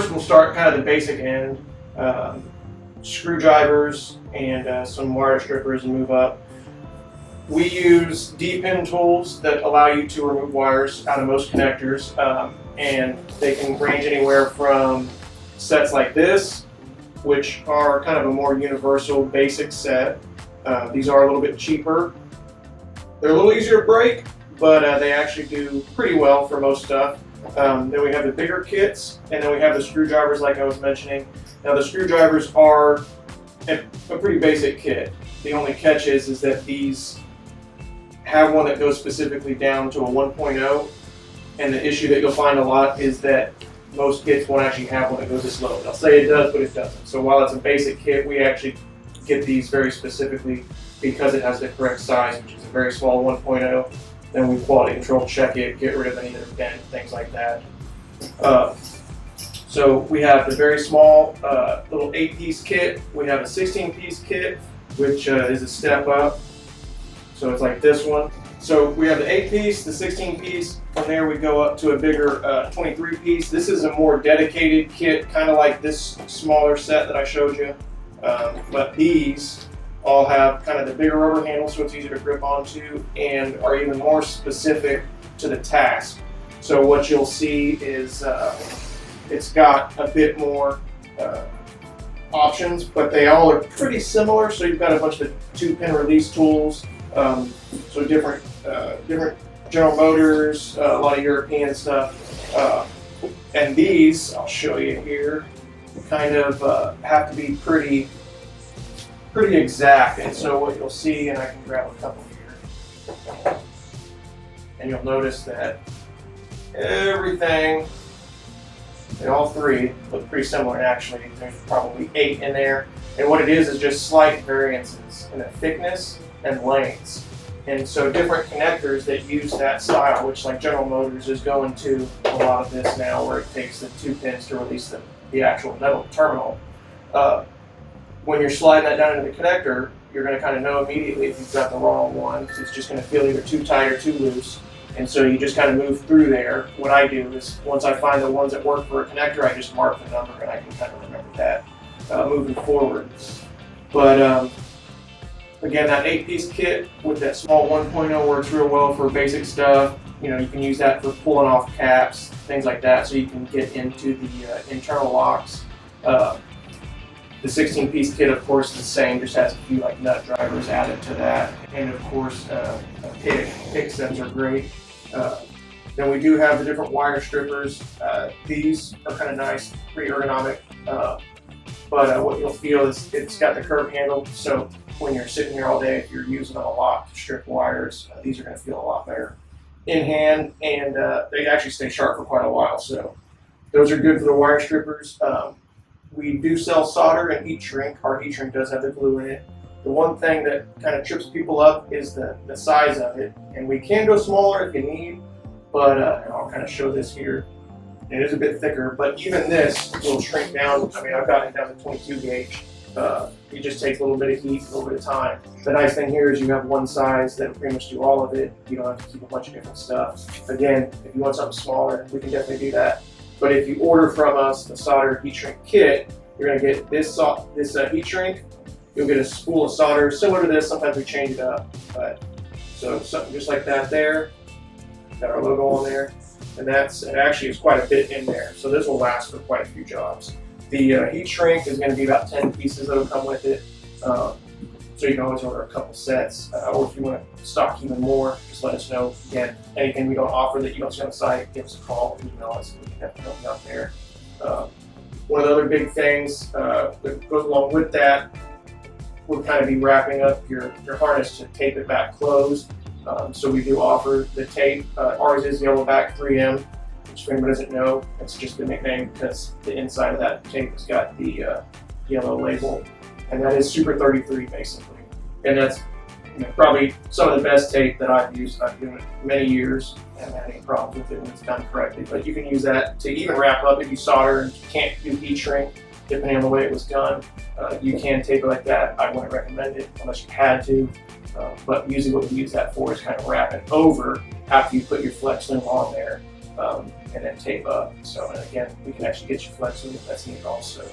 first we'll start kind of the basic end, screwdrivers and some wire strippers, and move up. We use depin tools that allow you to remove wires out of most connectors, and they can range anywhere from sets like this, which are kind of a more universal basic set. These are a little bit cheaper. They're a little easier to break, but they actually do pretty well for most stuff. Then we have the bigger kits, and then we have the screwdrivers like I was mentioning. Now the screwdrivers are a pretty basic kit. The only catch is that these have one that goes specifically down to a 1.0, and the issue that you'll find a lot is that most kits won't actually have one that goes this low. They'll say it does, but it doesn't. So while it's a basic kit, we actually get these very specifically because it has the correct size, which is a very small 1.0. Then we quality control check it, get rid of any that are bent, things like that. So we have the very small little 8-piece kit. We have a 16-piece kit, which is a step up. So it's like this one. So we have the 8-piece, the 16-piece. From there we go up to a bigger 23-piece. This is a more dedicated kit, kind of like this smaller set that I showed you. But these all have kind of the bigger rubber handles, so it's easier to grip onto, and are even more specific to the task. So what you'll see is it's got a bit more options, but they all are pretty similar. So you've got a bunch of 2-pin release tools, so different General Motors, a lot of European stuff, and these I'll show you here kind of have to be pretty exact. And so what you'll see, and I can grab a couple here, and you'll notice that everything, all three look pretty similar. And actually, there's probably 8 in there. And what it is just slight variances in the thickness and lengths. And so different connectors that use that style, which like General Motors is going to a lot of this now, where it takes the 2 pins to release the actual metal terminal. When you're sliding that down into the connector, you're going to kind of know immediately if you've got the wrong one, because it's just going to feel either too tight or too loose. And so you just kind of move through there. What I do is once I find the ones that work for a connector, I just mark the number and I can kind of remember that moving forward. But again, that 8-piece kit with that small 1.0 works real well for basic stuff. You know, you can use that for pulling off caps, things like that, so you can get into the internal locks. The 16-piece kit, of course, is the same, just has a few like nut drivers added to that. And of course, pick stems are great. Then we do have the different wire strippers. These are kind of nice, pretty ergonomic. But what you'll feel is it's got the curved handle, so when you're sitting here all day, if you're using them a lot to strip wires, these are going to feel a lot better in hand, and they actually stay sharp for quite a while. So those are good for the wire strippers. We do sell solder and heat shrink. Our heat shrink does have the glue in it. The one thing that kind of trips people up is the size of it, and we can go smaller if you need, but and I'll kind of show this here. It is a bit thicker, but even this will shrink down. I mean, I've got it down to 22 gauge. It just takes a little bit of heat, a little bit of time. The nice thing here is you have one size that will pretty much do all of it. You don't have to keep a bunch of different stuff. Again, if you want something smaller, we can definitely do that. But if you order from us the solder heat shrink kit, you're going to get this heat shrink. You'll get a spool of solder similar to this. Sometimes we change it up, but so something just like that there. Got our logo on there, and it actually is quite a bit in there. So this will last for quite a few jobs. The heat shrink is going to be about 10 pieces that'll come with it. So you can always order a couple sets, or if you want to stock even more, just let us know. Again, anything we don't offer that you don't see on the site, give us a call, email us, and we can definitely help you out there. One of the other big things that goes along with that would kind of be wrapping up your harness to tape it back closed. So we do offer the tape. Ours is Yellowback 3M, which if anybody doesn't know, it's just the nickname because the inside of that tape has got the yellow label. And that is Super 33 basically. And that's probably some of the best tape that I've used. I've been doing it many years and haven't had any problems with it when it's done correctly. But you can use that to even wrap up if you solder and you can't do heat shrink, depending on the way it was done. You can tape it like that. I wouldn't recommend it unless you had to. But usually what we use that for is kind of wrap it over after you put your flex loom on there. and then tape up. So, and again, we can actually get you flexible if that's needed also.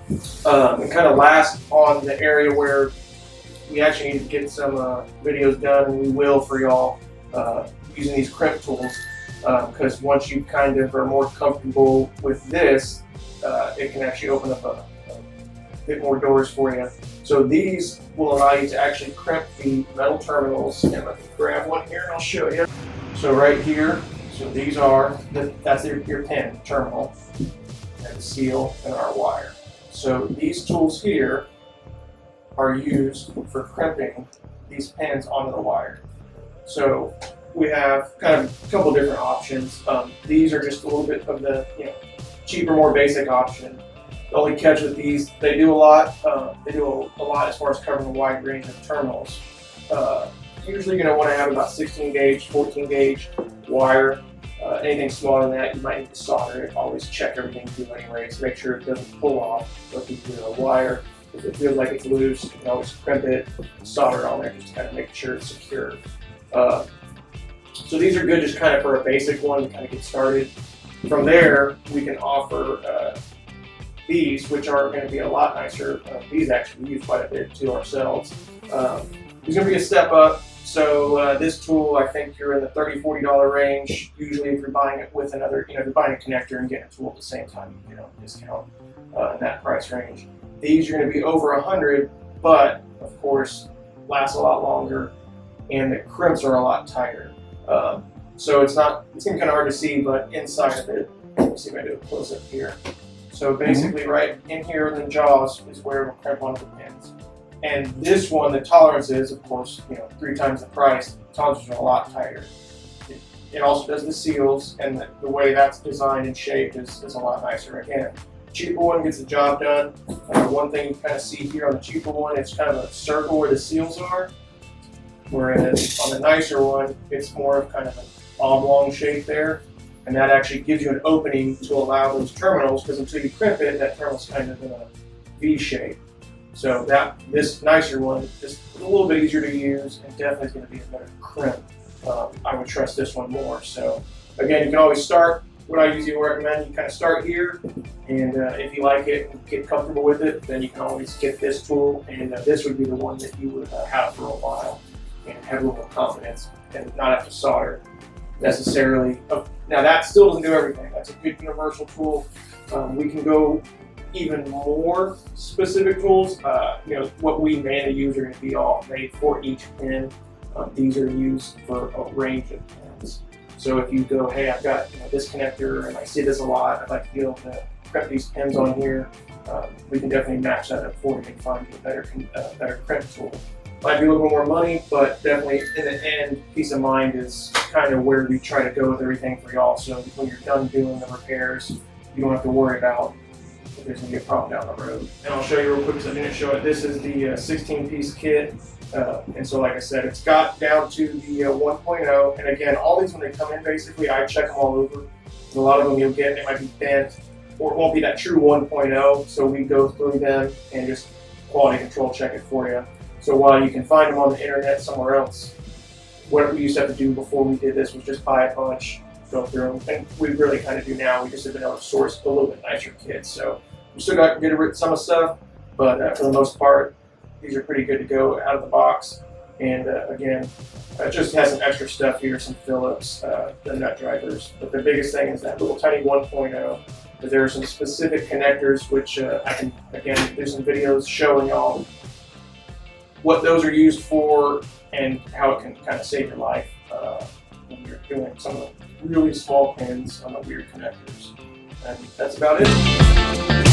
And kind of last on the area where we actually need to get some videos done, and we will for y'all using these crimp tools, because once you kind of are more comfortable with this, it can actually open up a bit more doors for you. So these will allow you to actually crimp the metal terminals, and let me grab one here and I'll show you. So right here, so these are, that's your pin terminal, and the seal, and our wire. So these tools here are used for crimping these pins onto the wire. So we have kind of a couple different options. These are just a little bit of the cheaper, more basic option. The only catch with these, they do a lot. They do a lot as far as covering a wide range of terminals. Usually you're going to want to have about 16 gauge, 14 gauge wire. Anything smaller than that, you might need to solder it. Always check everything through anyways. Make sure it doesn't pull off. But if you do a wire, if it feels like it's loose, you can always crimp it, solder it on there just to kind of make sure it's secure. So these are good just kind of for a basic one to kind of get started. From there, we can offer these, which are going to be a lot nicer. These actually we use quite a bit to ourselves. These are going to be a step up. So this tool, I think you're in the $30–40 range. Usually if you're buying it with another, if you're buying a connector and getting a tool at the same time, you get a discount in that price range. These are going to be over $100, but of course last a lot longer, and the crimps are a lot tighter. So it's going to be kind of hard to see, but inside of it, let's see if I do a close up here. So basically right in here in the jaws is where it'll crimp onto the pins. And this one, the tolerance is, of course, 3 times the price. The tolerances are a lot tighter. It also does the seals, and the way that's designed and shaped is a lot nicer. Again, the cheaper one gets the job done. One thing you kind of see here on the cheaper one, it's kind of a circle where the seals are. Whereas on the nicer one, it's more of kind of an oblong shape there. And that actually gives you an opening to allow those terminals, because until you crimp it, that terminal's kind of in a V shape. So this nicer one is a little bit easier to use, and definitely is going to be a better crimp. I would trust this one more. So again, you can always start. What I usually recommend, you kind of start here, and if you like it and get comfortable with it, then you can always get this tool, and this would be the one that you would have for a while and have a little more confidence and not have to solder necessarily. Now that still doesn't do everything. That's a good universal tool. We can go even more specific tools. What we mainly use are going to be all made for each pin. These are used for a range of pins. So if you go, hey, I've got this connector and I see this a lot, I'd like to be able to crimp these pins on here, we can definitely match that up for you and find you a better crimp tool. Might be a little bit more money, but definitely in the end, peace of mind is kind of where we try to go with everything for y'all. So when you're done doing the repairs, you don't have to worry about if there's going to be a problem down the road. And I'll show you real quick because I didn't show it. This is the 16-piece kit. And so like I said, it's got down to the 1.0. And again, all these when they come in, basically, I check them all over. And a lot of them you'll get, they might be bent, or it won't be that true 1.0. So we go through them and just quality control check it for you. So while you can find them on the internet somewhere else, what we used to have to do before we did this was just buy a bunch, go through them, and we really kind of do now. We just have been able to source a little bit nicer kits. So we still got to get rid of some of stuff, but for the most part, these are pretty good to go out of the box. And again, it just has some extra stuff here, some Phillips, the nut drivers. But the biggest thing is that little tiny 1.0. There are some specific connectors, which I can, again, do some videos showing y'all what those are used for and how it can kind of save your life when you're doing some of the really small pins on the weird connectors. And that's about it.